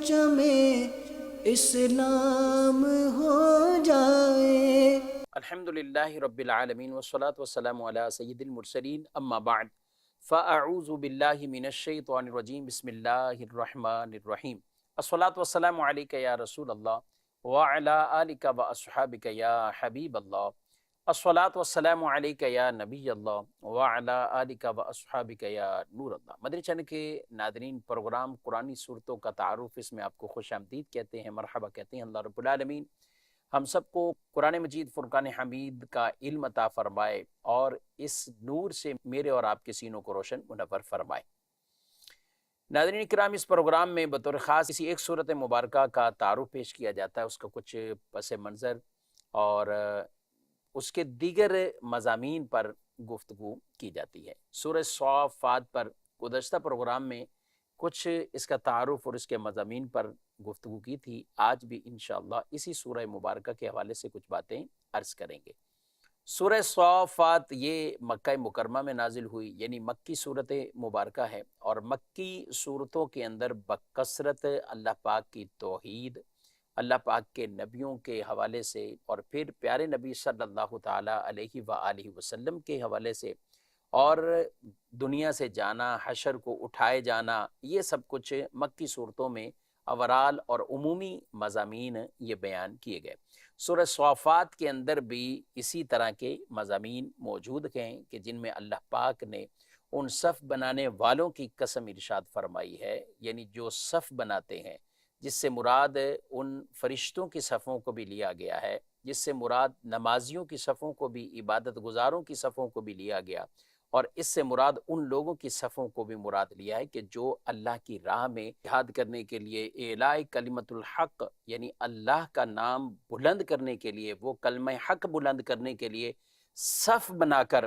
پرچم اسلام ہو جائے۔ الحمدللہ رب العالمین والصلاة والسلام علی سید المرسلین، اما بعد فاعوذ باللہ من الشیطان الرجیم، بسم اللہ الرحمن الرحیم۔ الصلاة والسلام علیک یا رسول اللہ وعلی آلک واصحابک یا حبیب اللہ۔ الصلاة والسلام علیک یا نبی اللہ وعلی آلک واصحابک یا نور اللہ۔ مدنی چینل کے ناظرین، پروگرام قرآنی صورتوں کا تعارف، اس میں آپ کو خوش آمدید کہتے ہیں، مرحبا کہتے ہیں۔ اللہ رب العالمین ہم سب کو قرآن مجید فرقان حمید کا علم عطا فرمائے اور اس نور سے میرے اور آپ کے سینوں کو روشن منور فرمائے۔ ناظرین کرام، اس پروگرام میں بطور خاص کسی ایک صورت مبارکہ کا تعارف پیش کیا جاتا ہے، اس کا کچھ پس منظر اور اس کے دیگر مضامین پر گفتگو کی جاتی ہے۔ سورہ صافات پر گزشتہ پروگرام میں کچھ اس کا تعارف اور اس کے مضامین پر گفتگو کی تھی۔ آج بھی انشاءاللہ اسی سورہ مبارکہ کے حوالے سے کچھ باتیں عرض کریں گے۔ سورہ صافات یہ مکہ مکرمہ میں نازل ہوئی، یعنی مکی صورت مبارکہ ہے، اور مکی صورتوں کے اندر بکثرت اللہ پاک کی توحید، اللہ پاک کے نبیوں کے حوالے سے اور پھر پیارے نبی صلی اللہ تعالیٰ علیہ وآلہ وسلم کے حوالے سے اور دنیا سے جانا، حشر کو اٹھائے جانا، یہ سب کچھ مکی صورتوں میں اورال اور عمومی مضامین یہ بیان کیے گئے۔ سورہ صافات کے اندر بھی اسی طرح کے مضامین موجود ہیں کہ جن میں اللہ پاک نے ان صف بنانے والوں کی قسم ارشاد فرمائی ہے، یعنی جو صف بناتے ہیں، جس سے مراد ان فرشتوں کی صفوں کو بھی لیا گیا ہے، جس سے مراد نمازیوں کی صفوں کو بھی، عبادت گزاروں کی صفوں کو بھی لیا گیا، اور اس سے مراد ان لوگوں کی صفوں کو بھی مراد لیا ہے کہ جو اللہ کی راہ میں جہاد کرنے کے لیے، اعلاء کلمت الحق یعنی اللہ کا نام بلند کرنے کے لیے، وہ کلمہ حق بلند کرنے کے لیے صف بنا کر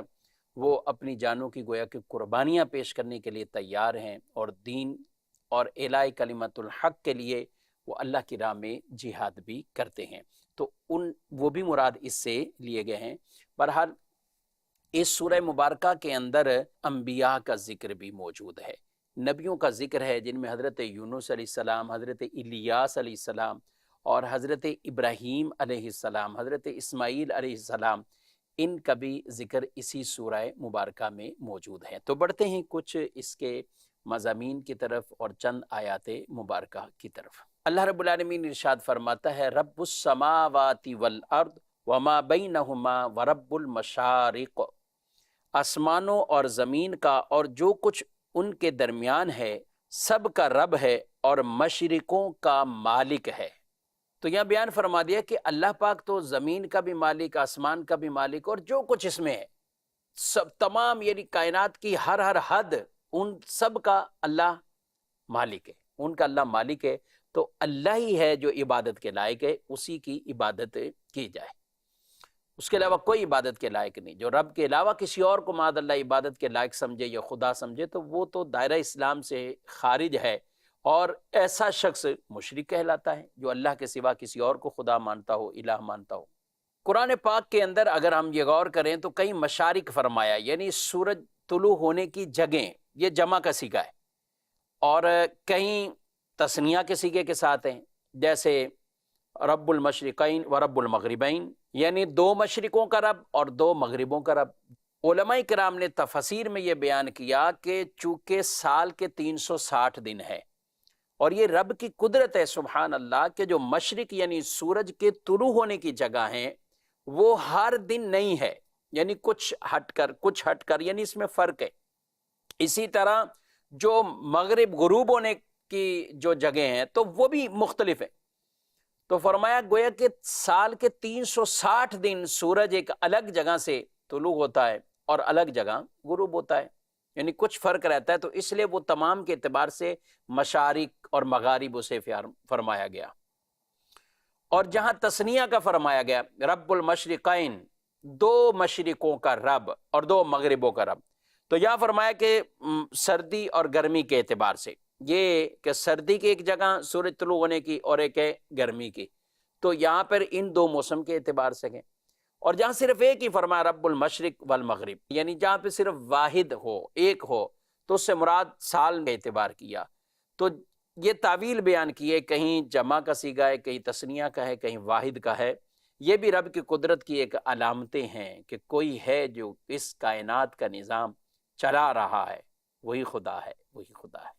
وہ اپنی جانوں کی گویا کہ قربانیاں پیش کرنے کے لیے تیار ہیں، اور دین اور اعلاء کلمت الحق کے لیے وہ اللہ کی راہ میں جہاد بھی کرتے ہیں، تو وہ بھی مراد اس سے لیے گئے ہیں۔ بہرحال اس سورہ مبارکہ کے اندر انبیاء کا ذکر بھی موجود ہے، نبیوں کا ذکر ہے، جن میں حضرت یونس علیہ السلام، حضرت الیاس علیہ السلام اور حضرت ابراہیم علیہ السلام، حضرت اسماعیل علیہ السلام، ان کا بھی ذکر اسی سورہ مبارکہ میں موجود ہے۔ تو بڑھتے ہیں کچھ اس کے مضامین کی طرف اور چند آیات مبارکہ کی طرف۔ اللہ رب العالمین ارشاد فرماتا ہے، رب السماوات والارض وما بینہما ورب المشارق، آسمانوں اور زمین کا اور جو کچھ ان کے درمیان ہے سب کا رب ہے اور مشرقوں کا مالک ہے۔ تو یہاں بیان فرما دیا کہ اللہ پاک تو زمین کا بھی مالک، آسمان کا بھی مالک، اور جو کچھ اس میں ہے سب تمام، یعنی کائنات کی ہر حد، ان سب کا اللہ مالک ہے، ان کا اللہ مالک ہے، تو اللہ ہی ہے جو عبادت کے لائق ہے، اسی کی عبادت کی جائے، اس کے علاوہ کوئی عبادت کے لائق نہیں۔ جو رب کے علاوہ کسی اور کو معاذ اللہ عبادت کے لائق سمجھے یا خدا سمجھے تو وہ تو دائرہ اسلام سے خارج ہے، اور ایسا شخص مشرک کہلاتا ہے جو اللہ کے سوا کسی اور کو خدا مانتا ہو، الہ مانتا ہو۔ قرآن پاک کے اندر اگر ہم یہ غور کریں تو کئی مشارق فرمایا، یعنی سورج طلوع ہونے کی جگہیں، یہ جمع کا صیغہ ہے، اور کہیں تثنیہ کے صیغے کے ساتھ ہیں، جیسے رب المشرقین و رب المغربین، یعنی دو مشرقوں کا رب اور دو مغربوں کا رب۔ علماء کرام نے تفسیر میں یہ بیان کیا کہ چونکہ سال کے 360 دن ہے اور یہ رب کی قدرت ہے سبحان اللہ کہ جو مشرق یعنی سورج کے طلوع ہونے کی جگہ ہیں وہ ہر دن نہیں ہے، یعنی کچھ ہٹ کر یعنی اس میں فرق ہے۔ اسی طرح جو مغرب غروب ہونے کی جو جگہ ہیں تو وہ بھی مختلف ہے۔ تو فرمایا گویا کہ سال کے 360 دن سورج ایک الگ جگہ سے طلوع ہوتا ہے اور الگ جگہ غروب ہوتا ہے، یعنی کچھ فرق رہتا ہے، تو اس لیے وہ تمام کے اعتبار سے مشارق اور مغارب اسے فرمایا گیا۔ اور جہاں تثنیہ کا فرمایا گیا رب المشرقین، دو مشرقوں کا رب اور دو مغربوں کا رب، تو یہاں فرمایا کہ سردی اور گرمی کے اعتبار سے، یہ کہ سردی کی ایک جگہ سورج طلوع ہونے کی اور ایک ہے گرمی کی، تو یہاں پر ان دو موسم کے اعتبار سے ہیں۔ اور جہاں صرف ایک ہی فرمایا رب المشرق والمغرب، یعنی جہاں پہ صرف واحد ہو، ایک ہو، تو اس سے مراد سال میں اعتبار کیا۔ تو یہ تعویل بیان کی ہے، کہیں جمع کا صیغہ ہے، کہیں تثنیہ کا ہے، کہیں واحد کا ہے۔ یہ بھی رب کی قدرت کی ایک علامتیں ہیں کہ کوئی ہے جو اس کائنات کا نظام چلا رہا ہے، وہی خدا ہے، وہی خدا ہے۔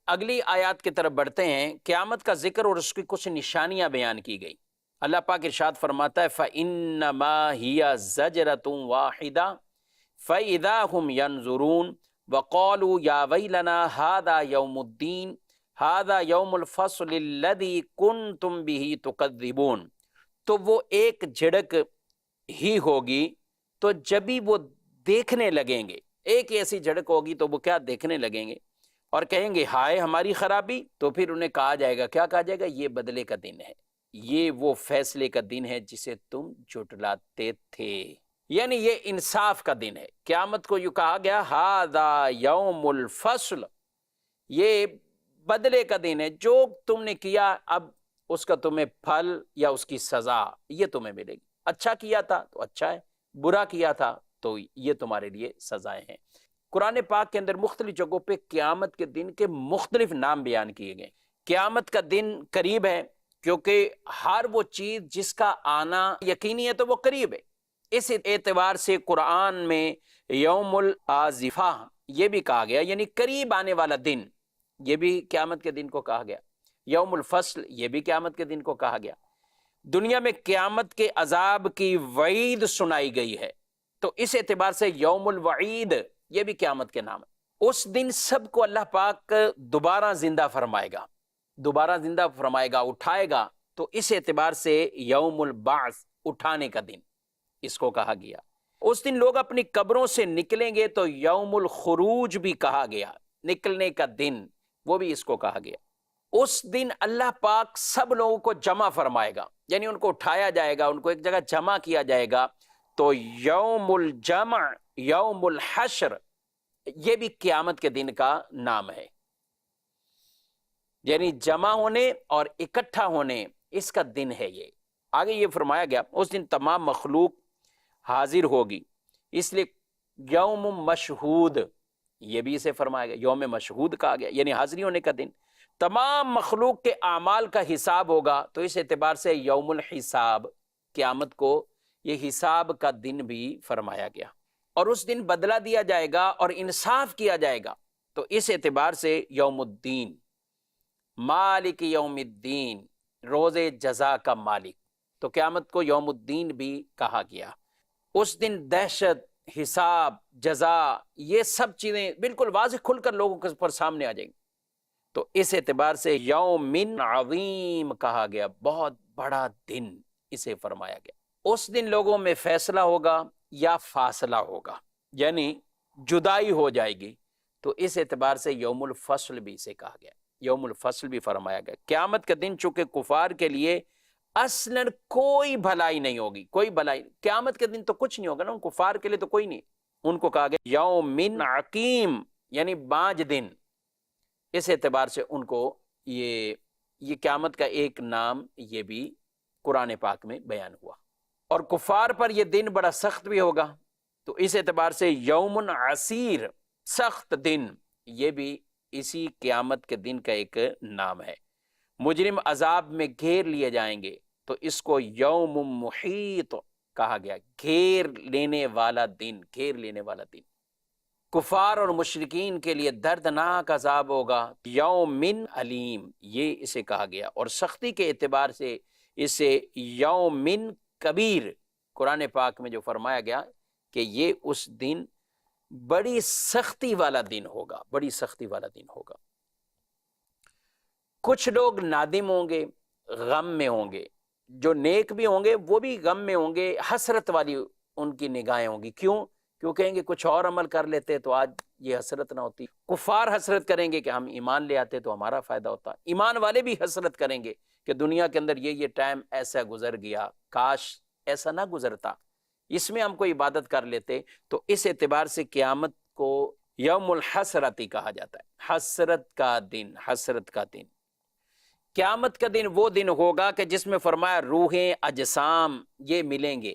اگلی آیات کی طرف بڑھتے ہیں۔ قیامت کا ذکر اور اس کی کچھ نشانیاں بیان کی گئی۔ اللہ پاک ارشاد فرماتا ہے فَإِنَّمَا هِيَ زَجْرَةٌ وَاحِدَةٌ فَإِذَا هُمْ يَنظُرُونَ وَقَالُوا يَا وَيْلَنَا هَذَا يَوْمُ الدِّينِ هَذَا يَوْمُ الْفَصْلِ الَّذِي كُنْتُمْ بِهِ تُكَذِّبُونَ۔ تو وہ ایک جھڑک ہی ہوگی تو جبھی وہ دیکھنے لگیں گے، ایک ایسی جھڑک ہوگی تو وہ کیا دیکھنے لگیں گے اور کہیں گے ہائے ہماری خرابی۔ تو پھر انہیں کہا جائے گا، کیا کہا جائے گا؟ یہ بدلے کا دن ہے، یہ وہ فیصلے کا دن ہے جسے تم جھٹلاتے تھے، یعنی یہ انصاف کا دن ہے۔ قیامت کو یوں کہا گیا ہذا یوم الفصل، یہ بدلے کا دن ہے، جو تم نے کیا اب اس کا تمہیں پھل یا اس کی سزا یہ تمہیں ملے گی۔ اچھا کیا تھا تو اچھا ہے، برا کیا تھا تو یہ تمہارے لیے سزائیں ہیں۔ قرآن پاک کے اندر مختلف جگہوں پہ قیامت کے دن کے مختلف نام بیان کیے گئے۔ قیامت کا دن قریب ہے کیونکہ ہر وہ چیز جس کا آنا یقینی ہے تو وہ قریب ہے۔ اس اعتبار سے قرآن میں یوم الآزفہ یہ بھی کہا گیا، یعنی قریب آنے والا دن، یہ بھی قیامت کے دن کو کہا گیا۔ یوم الفصل یہ بھی قیامت کے دن کو کہا گیا۔ دنیا میں قیامت کے عذاب کی وعید سنائی گئی ہے، تو اس اعتبار سے یوم الوعید یہ بھی قیامت کے نام ہے۔ اس دن سب کو اللہ پاک دوبارہ زندہ فرمائے گا، دوبارہ زندہ فرمائے گا، اٹھائے گا، تو اس اعتبار سے یوم البعث اٹھانے کا دن اس کو کہا گیا۔ اس دن لوگ اپنی قبروں سے نکلیں گے تو یوم الخروج بھی کہا گیا، نکلنے کا دن، وہ بھی اس کو کہا گیا۔ اس دن اللہ پاک سب لوگوں کو جمع فرمائے گا، یعنی ان کو اٹھایا جائے گا، ان کو ایک جگہ جمع کیا جائے گا، تو یوم الجمع، یوم الحشر یہ بھی قیامت کے دن کا نام ہے، یعنی جمع ہونے اور اکٹھا ہونے اس کا دن ہے یہ۔ آگے یہ فرمایا گیا اس دن تمام مخلوق حاضر ہوگی، اس لیے یوم مشہود یہ بھی اسے فرمایا گیا، یوم مشہود کہا گیا، یعنی حاضری ہونے کا دن۔ تمام مخلوق کے اعمال کا حساب ہوگا، تو اس اعتبار سے یوم الحساب، قیامت کو یہ حساب کا دن بھی فرمایا گیا۔ اور اس دن بدلہ دیا جائے گا اور انصاف کیا جائے گا، تو اس اعتبار سے یوم الدین، مالک یوم الدین، روز جزا کا مالک، تو قیامت کو یوم الدین بھی کہا گیا۔ اس دن دہشت، حساب، جزا یہ سب چیزیں بالکل واضح کھل کر لوگوں کے پر سامنے آ جائیں گی، تو اس اعتبار سے یوم عظیم کہا گیا، بہت بڑا دن اسے فرمایا گیا۔ اس دن لوگوں میں فیصلہ ہوگا یا فاصلہ ہوگا، یعنی جدائی ہو جائے گی، تو اس اعتبار سے یوم الفصل بھی اسے کہا گیا، یوم الفصل بھی فرمایا گیا۔ قیامت کا دن چونکہ کفار کے لیے اصلاً کوئی بھلائی نہیں ہوگی، کوئی بھلائی، قیامت کے دن تو کچھ نہیں ہوگا نا، کفار کے لیے تو کوئی نہیں، ان کو کہا گیا یوم عقیم، یعنی بانج دن، اس اعتبار سے ان کو یہ قیامت کا ایک نام یہ بھی قرآن پاک میں بیان ہوا۔ اور کفار پر یہ دن بڑا سخت بھی ہوگا، تو اس اعتبار سے یوم عسیر، سخت دن، یہ بھی اسی قیامت کے دن کا ایک نام ہے۔ مجرم عذاب میں گھیر لیے جائیں گے، تو اس کو یوم محیط کہا گیا، گھیر لینے والا دن، گھیر لینے والا دن۔ کفار اور مشرکین کے لیے دردناک عذاب ہوگا، یوم علیم یہ اسے کہا گیا، اور سختی کے اعتبار سے اسے یوم کبیر قرآن پاک میں جو فرمایا گیا کہ یہ اس دن بڑی سختی والا دن ہوگا، بڑی سختی والا دن ہوگا۔ کچھ لوگ نادم ہوں گے، غم میں ہوں گے، جو نیک بھی ہوں گے وہ بھی غم میں ہوں گے، حسرت والی ان کی نگاہیں ہوں گی۔ کیوں کہیں گے کچھ اور عمل کر لیتے تو آج یہ حسرت نہ ہوتی۔ کفار حسرت کریں گے کہ ہم ایمان لے آتے تو ہمارا فائدہ ہوتا، ایمان والے بھی حسرت کریں گے کہ دنیا کے اندر یہ ٹائم ایسا گزر گیا، کاش ایسا نہ گزرتا، اس میں ہم کو عبادت کر لیتے۔ تو اس اعتبار سے قیامت کو یوم الحسرت کہا جاتا ہے، حسرت کا دن، حسرت کا دن۔ قیامت کا دن وہ دن ہوگا کہ جس میں فرمایا روحیں، اجسام یہ ملیں گے،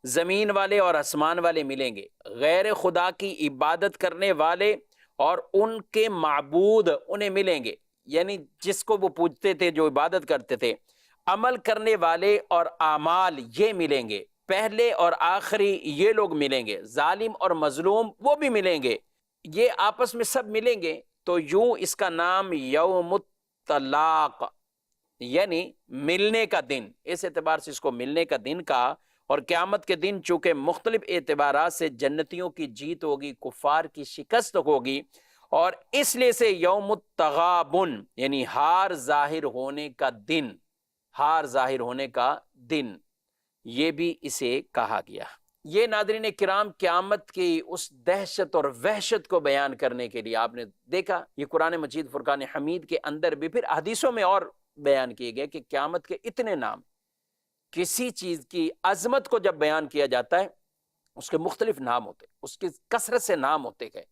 زمین والے اور آسمان والے ملیں گے، غیر خدا کی عبادت کرنے والے اور ان کے معبود انہیں ملیں گے، یعنی جس کو وہ پوجتے تھے، جو عبادت کرتے تھے، عمل کرنے والے اور اعمال یہ ملیں گے، پہلے اور آخری یہ لوگ ملیں گے، ظالم اور مظلوم وہ بھی ملیں گے، یہ آپس میں سب ملیں گے۔ تو یوں اس کا نام یوم الطلاق، یعنی ملنے کا دن، اس اعتبار سے اس کو ملنے کا دن کہا۔ اور قیامت کے دن چونکہ مختلف اعتبارات سے جنتیوں کی جیت ہوگی، کفار کی شکست ہوگی، اور اس لیے سے یوم التغابن یعنی ہار ظاہر ہونے کا دن، ہار ظاہر ہونے کا دن، یہ بھی اسے کہا گیا۔ یہ ناظرین کرام قیامت کی اس دہشت اور وحشت کو بیان کرنے کے لیے آپ نے دیکھا، یہ قرآن مجید فرقان حمید کے اندر بھی پھر حدیثوں میں اور بیان کیے گئے کہ قیامت کے اتنے نام، کسی چیز کی عظمت کو جب بیان کیا جاتا ہے اس کے مختلف نام ہوتے، اس کی کثرت سے نام ہوتے گئے۔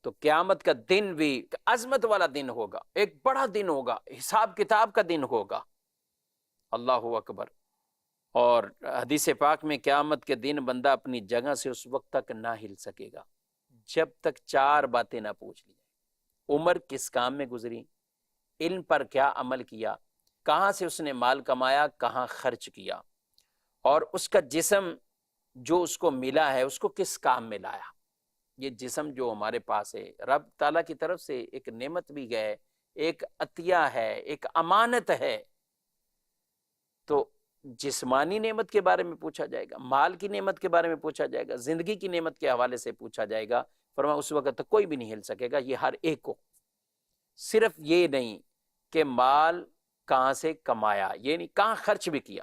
تو قیامت کا دن بھی عظمت والا دن ہوگا، ایک بڑا دن ہوگا، حساب کتاب کا دن ہوگا، اللہ اکبر۔ اور حدیث پاک میں قیامت کے دن بندہ اپنی جگہ سے اس وقت تک نہ ہل سکے گا جب تک 4 باتیں نہ پوچھ لی جائیں۔ عمر کس کام میں گزری، علم پر کیا عمل کیا، کہاں سے اس نے مال کمایا، کہاں خرچ کیا، اور اس کا جسم جو اس کو ملا ہے اس کو کس کام میں لایا۔ یہ جسم جو ہمارے پاس ہے رب تعالیٰ کی طرف سے ایک نعمت بھی ہے، ایک عطیہ ہے، ایک امانت ہے، تو جسمانی نعمت کے بارے میں پوچھا جائے گا، مال کی نعمت کے بارے میں پوچھا جائے گا، زندگی کی نعمت کے حوالے سے پوچھا جائے گا۔ فرمایا اس وقت تک کوئی بھی نہیں ہل سکے گا، یہ ہر ایک کو۔ صرف یہ نہیں کہ مال کہاں سے کمایا، یہ نہیں کہاں خرچ بھی کیا۔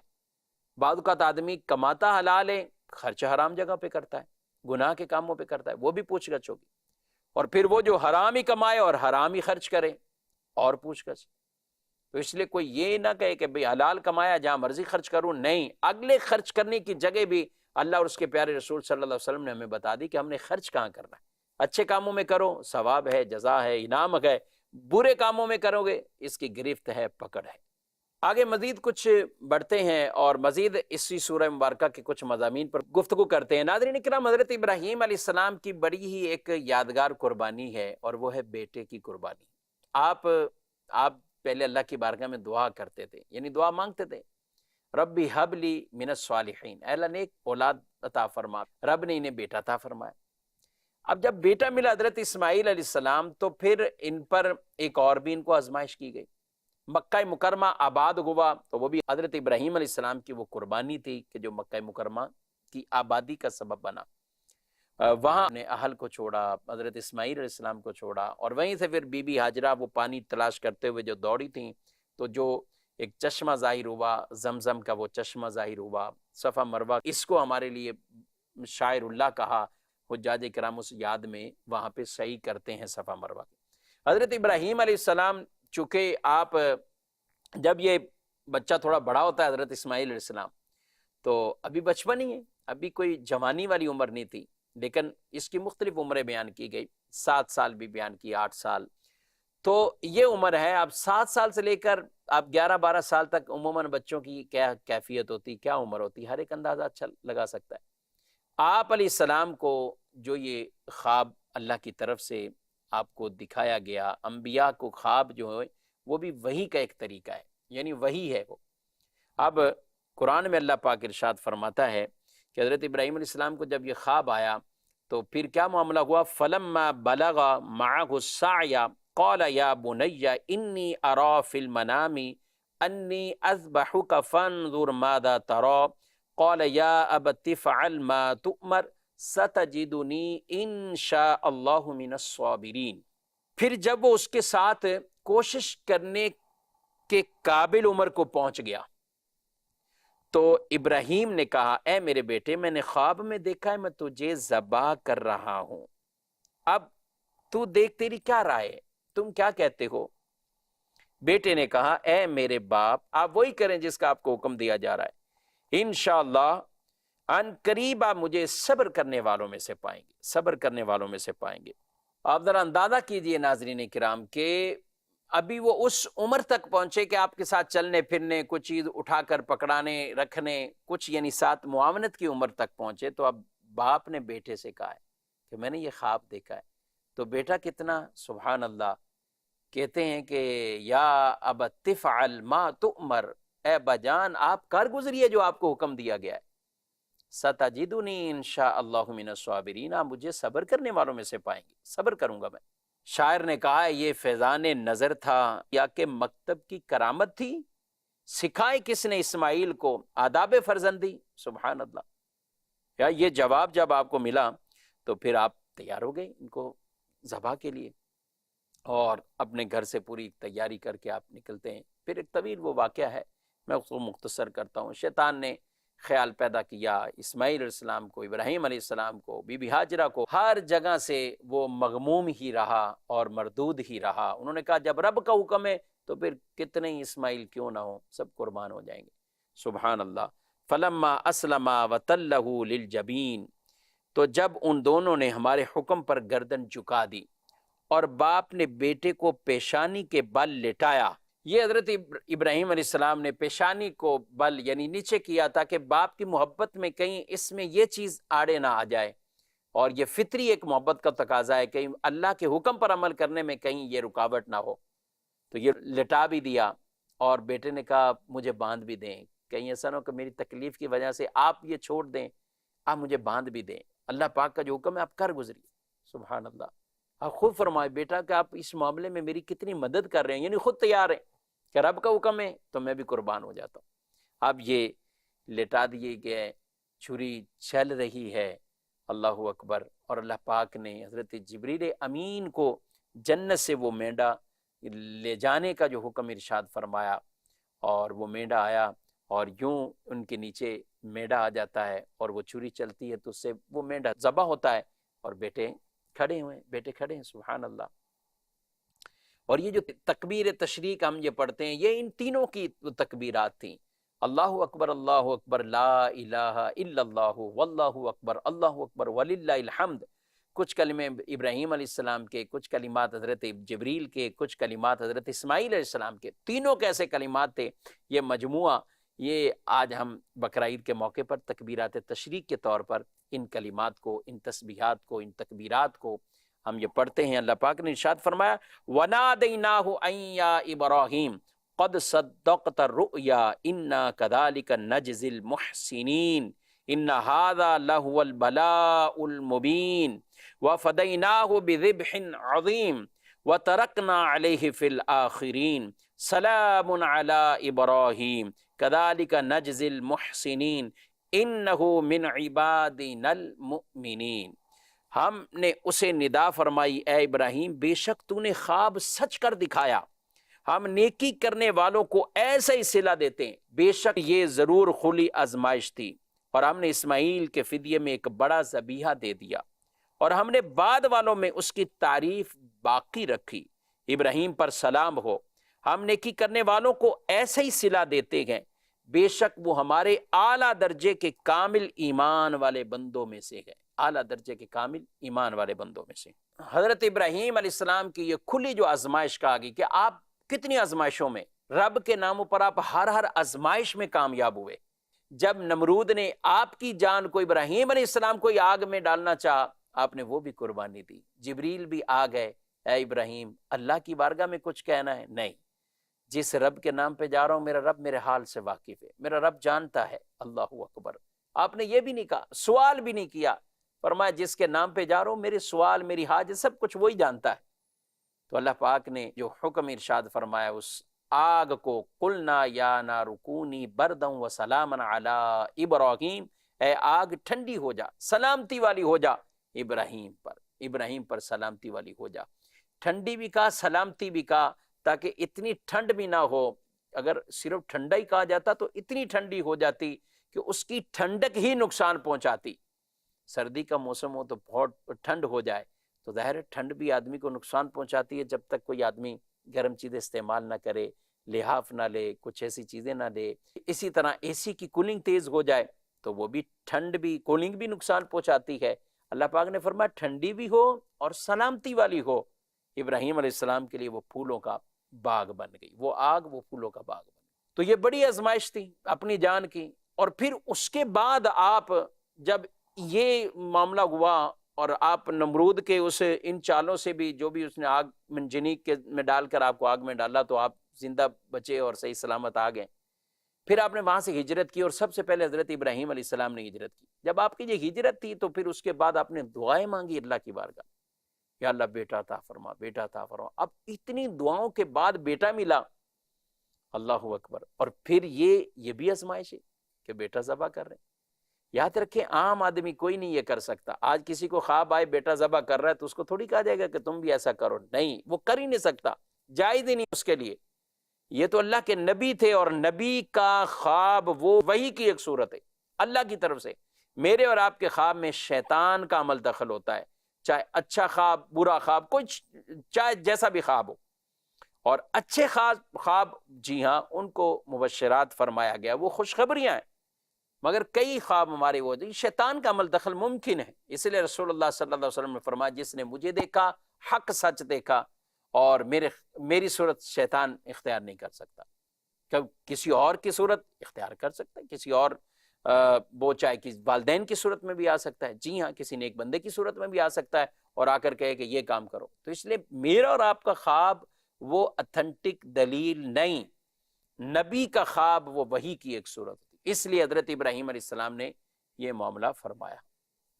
بعض اوقات آدمی کماتا حلال ہے، خرچ حرام جگہ پہ کرتا ہے، گناہ کے کاموں پہ کرتا ہے، وہ بھی پوچھ گچھ ہوگی۔ اور پھر وہ جو حرام ہی کمائے اور حرام ہی خرچ کرے، اور پوچھ گچھ۔ تو اس لیے کوئی یہ نہ کہے کہ بھئی حلال کمایا جہاں مرضی خرچ کروں، نہیں، اگلے خرچ کرنے کی جگہ بھی اللہ اور اس کے پیارے رسول صلی اللہ علیہ وسلم نے ہمیں بتا دی کہ ہم نے خرچ کہاں کرنا ہے۔ اچھے کاموں میں کرو، ثواب ہے، جزا ہے، انعام ہے، برے کاموں میں کرو گے اس کی گرفت ہے، پکڑ ہے۔ آگے مزید کچھ بڑھتے ہیں اور مزید اسی سورہ مبارکہ کے کچھ مضامین پر گفتگو کرتے ہیں۔ ناظرین کرام، حضرت ابراہیم علیہ السلام کی بڑی ہی ایک یادگار قربانی ہے، اور وہ ہے بیٹے کی قربانی۔ آپ پہلے اللہ کی بارگاہ میں دعا کرتے تھے، یعنی دعا مانگتے تھے، ربی حب لی من الصالحین، اے اللہ نیک اولاد عطا فرما۔ رب نے انہیں بیٹا عطا فرمایا۔ اب جب بیٹا ملا حضرت اسماعیل علیہ السلام، تو پھر ان پر ایک اور بھی ان کو آزمائش کی گئی۔ مکہ مکرمہ آباد ہوا، تو وہ بھی حضرت ابراہیم علیہ السلام کی وہ قربانی تھی کہ جو مکہ مکرمہ کی آبادی کا سبب بنا۔ وہاں نے اہل کو چھوڑا، حضرت اسماعیل علیہ السلام کو چھوڑا، اور وہیں سے پھر بی بی ہاجرہ وہ پانی تلاش کرتے ہوئے جو دوڑی تھیں، تو جو ایک چشمہ ظاہر ہوا، زمزم کا وہ چشمہ ظاہر ہوا، صفا مروہ، اس کو ہمارے لیے شاعر اللہ کہا، حجاج کرام اس یاد میں وہاں پہ سعی کرتے ہیں صفا مروہ۔ حضرت ابراہیم علیہ السلام چونکہ آپ جب یہ بچہ تھوڑا بڑا ہوتا ہے حضرت اسماعیل علیہ السلام، تو ابھی بچپن ہی ہے، ابھی کوئی جوانی والی عمر نہیں تھی، لیکن اس کی مختلف عمریں بیان کی گئی، 7 سال بھی بیان کی، 8 سال، تو یہ عمر ہے۔ اب 7 سال سے لے کر اب 11-12 سال تک عموماً بچوں کی کیا کیفیت ہوتی، کیا عمر ہوتی، ہر ایک اندازہ اچھا لگا سکتا ہے۔ آپ علیہ السلام کو جو یہ خواب اللہ کی طرف سے آپ کو دکھایا گیا، انبیاء کو خواب جو ہے وہ بھی وحی کا ایک طریقہ ہے، یعنی وحی ہے وہ۔ اب قرآن میں اللہ پاک ارشاد فرماتا ہے کہ حضرت ابراہیم علیہ السلام کو جب یہ خواب آیا تو پھر کیا معاملہ ہوا، فَلَمَّا بَلَغَ مَعَهُ السَّعْيَ قَالَ يَا بُنَيَّ إِنِّي أَرَىٰ فِي الْمَنَامِ أَنِّي أَذْبَحُكَ فَانظُرْ مَاذَا تَرَىٰ قَالَ يَا أَبَتِ افْعَلْ مَا تُؤْمَرْ سَتَجِدُنِي إِن شَاءَ اللَّهُ مِنَ الصَّابِرِينَ۔ پھر جب وہ اس کے ساتھ کوشش کرنے کے قابل عمر کو پہنچ گیا تو ابراہیم نے کہا، اے میرے بیٹے، میں نے خواب میں دیکھا ہے میں تجھے ذبح کر رہا ہوں، اب تو دیکھ تیری کیا رائے ہے، تم کیا کہتے ہو؟ بیٹے نے کہا، اے میرے باپ، آپ وہی کریں جس کا آپ کو حکم دیا جا رہا ہے، انشاءاللہ ان قریب آپ مجھے صبر کرنے والوں میں سے پائیں گے، صبر کرنے والوں میں سے پائیں گے۔ آپ ذرا اندازہ کیجئے ناظرین کرام کہ ابھی وہ اس عمر تک پہنچے کہ آپ کے ساتھ چلنے پھرنے، کچھ چیز اٹھا کر پکڑانے رکھنے، کچھ یعنی ساتھ معاونت کی عمر تک پہنچے، تو اب باپ نے بیٹے سے کہا ہے کہ میں نے یہ خواب دیکھا ہے۔ تو بیٹا کتنا سبحان اللہ کہتے ہیں کہ یا ابت تفعل ما تؤمر، اے بجان آپ کر گزریے جو آپ کو حکم دیا گیا ہے، ستجدنی انشاء اللہ من الصابرین، آپ مجھے صبر کرنے والوں میں سے پائیں گے، صبر کروں گا میں۔ شاعر نے کہا یہ فیضان نظر تھا یا کہ مکتب کی کرامت تھی، سکھائے کس نے اسماعیل کو آداب فرزندی، سبحان اللہ۔ یا یہ جواب جب آپ کو ملا تو پھر آپ تیار ہو گئے ان کو ذبح کے لیے، اور اپنے گھر سے پوری تیاری کر کے آپ نکلتے ہیں۔ پھر ایک طویل وہ واقعہ ہے، میں اس کو مختصر کرتا ہوں۔ شیطان نے خیال پیدا کیا اسماعیل علیہ السلام کو، ابراہیم علیہ السلام کو، بی بی ہاجرہ کو، ہر جگہ سے وہ مغموم ہی رہا اور مردود ہی رہا۔ انہوں نے کہا جب رب کا حکم ہے تو پھر کتنے ہی اسماعیل کیوں نہ ہو، سب قربان ہو جائیں گے، سبحان اللہ۔ فلما اسلما وتلہ للجبین، تو جب ان دونوں نے ہمارے حکم پر گردن جھکا دی اور باپ نے بیٹے کو پیشانی کے بل لٹایا، یہ حضرت ابراہیم علیہ السلام نے پیشانی کو بل یعنی نیچے کیا تاکہ باپ کی محبت میں کہیں اس میں یہ چیز آڑے نہ آ جائے، اور یہ فطری ایک محبت کا تقاضا ہے، کہیں اللہ کے حکم پر عمل کرنے میں کہیں یہ رکاوٹ نہ ہو۔ تو یہ لٹا بھی دیا، اور بیٹے نے کہا مجھے باندھ بھی دیں، کہیں ایسا نہ ہو کہ میری تکلیف کی وجہ سے آپ یہ چھوڑ دیں، آپ مجھے باندھ بھی دیں، اللہ پاک کا جو حکم ہے آپ کر گزریے، سبحان اللہ۔ آپ خود فرمائے بیٹا کہ آپ اس معاملے میں میری کتنی مدد کر رہے ہیں، یعنی خود تیار ہیں کہ رب کا حکم ہے تو میں بھی قربان ہو جاتا ہوں۔ اب یہ لٹا دیے گئے، چھری چل رہی ہے، اللہ اکبر، اور اللہ پاک نے حضرت جبریل امین کو جنت سے وہ مینڈا لے جانے کا جو حکم ارشاد فرمایا، اور وہ مینڈا آیا اور یوں ان کے نیچے مینڈا آ جاتا ہے اور وہ چھری چلتی ہے تو اس سے وہ مینڈا ذبح ہوتا ہے، اور بیٹے کھڑے ہیں، سبحان اللہ۔ اور یہ جو تکبیر تشریق ہم یہ پڑھتے ہیں، یہ ان تینوں کی تکبیرات تھیں، اللہ اکبر لا الہ الا اللہ واللہ اکبر وللہ الحمد۔ کچھ کلمے ابراہیم علیہ السلام کے، کچھ کلمات حضرت جبریل کے، کچھ کلمات حضرت اسماعیل علیہ السلام کے، تینوں کیسے کلمات تھے، یہ مجموعہ یہ آج ہم بقرعید کے موقع پر تکبیرات تشریق کے طور پر ان کلمات کو، ان تسبیحات کو، ان تکبیرات کو ہم یہ پڑھتے ہیں۔ اللہ پاک نے ارشاد فرمایا وَنَادَيْنَاهُ أَن يَا إِبْرَاهِيمُ قَدْ صَدَّقْتَ الرُّؤْيَا إِنَّا كَذَلِكَ نَجْزِي الْمُحْسِنِينَ إِنَّ هَذَا لَهُوَ الْبَلَاءُ الْمُبِينُ وَفَدَيْنَاهُ بِذِبْحٍ عَظِيمٍ وَتَرَكْنَا عَلَيْهِ فِي الْآخِرِينَ سَلَامٌ عَلَىٰ إِبْرَاهِيمَ كَذَلِكَ نَجْزِي الْمُحْسِنِينَ إِنَّهُ مِنْ عِبَادِنَا الْمُؤْمِنِينَ۔ ہم نے اسے ندا فرمائی اے ابراہیم بے شک تو نے خواب سچ کر دکھایا، ہم نیکی کرنے والوں کو ایسا ہی صلہ دیتے ہیں، بے شک یہ ضرور کھلی آزمائش تھی، اور ہم نے اسماعیل کے فدیے میں ایک بڑا ذبیحہ دے دیا، اور ہم نے بعد والوں میں اس کی تعریف باقی رکھی۔ ابراہیم پر سلام ہو، ہم نیکی کرنے والوں کو ایسا ہی صلہ دیتے ہیں، بے شک وہ ہمارے اعلیٰ درجے کے کامل ایمان والے بندوں میں سے ہے، اعلیٰ درجے کے کامل ایمان والے بندوں میں سے۔ حضرت ابراہیم علیہ السلام کی یہ کھلی جو آزمائش کہا گئی کہ آپ کتنی آزمائشوں میں، رب کے ناموں پر آپ ہر آزمائش میں کامیاب ہوئے۔ جب نمرود نے آپ کی جان کو، ابراہیم علیہ السلام کو آگ میں ڈالنا چاہا، آپ نے وہ بھی قربانی دی، جبریل بھی آ گئے، اے ابراہیم اللہ کی بارگاہ میں کچھ کہنا ہے؟ نہیں، جس رب کے نام پہ جا رہا ہوں میرا رب میرے حال سے واقف ہے، میرا رب جانتا ہے، اللہ اکبر۔ آپ نے یہ بھی نہیں کہا، سوال بھی نہیں کیا، فرمایا جس کے نام پہ جا رہا ہوں میرے سوال، میری حاجت، سب کچھ وہی جانتا ہے۔ تو اللہ پاک نے جو حکم ارشاد فرمایا اس آگ کو، قلنا یا نار کونی بردا وسلاما علی ابراہیم، اے آگ ٹھنڈی ہو جا، سلامتی والی ہو جا ابراہیم پر سلامتی والی ہو جا۔ ٹھنڈی بھی کہا، سلامتی بھی کہا، تاکہ اتنی ٹھنڈ بھی نہ ہو، اگر صرف ٹھنڈا ہی کہا جاتا تو اتنی ٹھنڈی ہو جاتی کہ اس کی ٹھنڈک ہی نقصان پہنچاتی۔ سردی کا موسم ہو تو بہت ٹھنڈ ہو جائے تو ظاہر ہے ٹھنڈ بھی آدمی کو نقصان پہنچاتی ہے، جب تک کوئی آدمی گرم چیزیں استعمال نہ کرے، لحاف نہ لے، کچھ ایسی چیزیں نہ لے۔ اسی طرح اے سی کی کولنگ تیز ہو جائے تو وہ بھی ٹھنڈ بھی، کولنگ بھی نقصان پہنچاتی ہے۔ اللہ پاک نے فرمایا ٹھنڈی بھی ہو اور سلامتی والی ہو۔ ابراہیم علیہ السلام کے لیے وہ پھولوں کا باغ بن گئی، وہ آگ وہ پھولوں کا باغ بن گئی۔ تو یہ بڑی آزمائش تھی اپنی جان کی۔ اور پھر اس کے بعد آپ جب یہ معاملہ ہوا اور آپ نمرود کے اس ان چالوں سے بھی، جو بھی اس نے آگ منجنیق کے میں ڈال کر آپ کو آگ میں ڈالا تو آپ زندہ بچے اور صحیح سلامت آ گئے۔ پھر آپ نے وہاں سے ہجرت کی، اور سب سے پہلے حضرت ابراہیم علیہ السلام نے ہجرت کی۔ جب آپ کی یہ ہجرت تھی تو پھر اس کے بعد آپ نے دعائیں مانگی اللہ کی بارگاہ، یا اللہ بیٹا عطا فرما، بیٹا عطا فرما۔ اب اتنی دعاؤں کے بعد بیٹا ملا، اللہ اکبر۔ اور پھر یہ بھی آزمائش ہے کہ بیٹا ذبح کر رہے ہیں۔ یاد رکھیں عام آدمی کوئی نہیں یہ کر سکتا۔ آج کسی کو خواب آئے بیٹا ذبح کر رہا ہے تو اس کو تھوڑی کہا جائے گا کہ تم بھی ایسا کرو، نہیں، وہ کر ہی نہیں سکتا، جائز ہی نہیں اس کے لیے۔ یہ تو اللہ کے نبی تھے، اور نبی کا خواب وہ وحی کی ایک صورت ہے اللہ کی طرف سے۔ میرے اور آپ کے خواب میں شیطان کا عمل دخل ہوتا ہے، چاہے اچھا خواب، برا خواب، چاہے جیسا بھی خواب ہو۔ اور اچھے خواب جی ہاں ان کو مبشرات فرمایا گیا، وہ خوشخبریاں ہیں، مگر کئی خواب ہمارے وہ شیطان کا عمل دخل ممکن ہے۔ اس لیے رسول اللہ صلی اللہ علیہ وسلم نے فرمایا جس نے مجھے دیکھا، حق سچ دیکھا، اور میری صورت شیطان اختیار نہیں کر سکتا، کسی اور کی صورت اختیار کر سکتا ہے، کسی اور وہ چاہے کہ والدین کی صورت میں بھی آ سکتا ہے، جی ہاں کسی نیک بندے کی صورت میں بھی آ سکتا ہے، اور آ کر کہے کہ یہ کام کرو۔ تو اس لیے میرا اور آپ کا خواب وہ اتھینٹک دلیل نہیں، نبی کا خواب وہ وحی کی ایک صورت تھی، اس لیے حضرت ابراہیم علیہ السلام نے یہ معاملہ فرمایا۔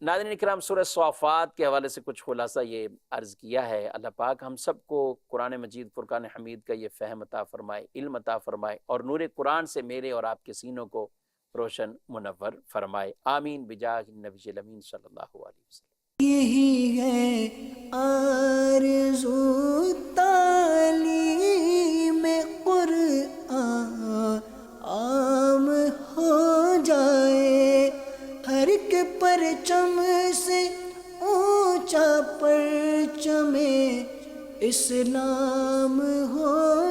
ناظرین کرام، سورہ صافات کے حوالے سے کچھ خلاصہ یہ عرض کیا ہے۔ اللہ پاک ہم سب کو قرآن مجید فرقان حمید کا یہ فہم عطا فرمائے، علم عطا فرمائے، اور نور قرآن سے میرے اور آپ کے سینوں کو روشن منور فرمائے، آمین بجاہ النبی الامین صلی اللہ علیہ وسلم۔ یہی ہے آرزو تعلیم قرآن عام ہو جائے، ہر ایک پرچم سے اونچا پرچم اسلام ہو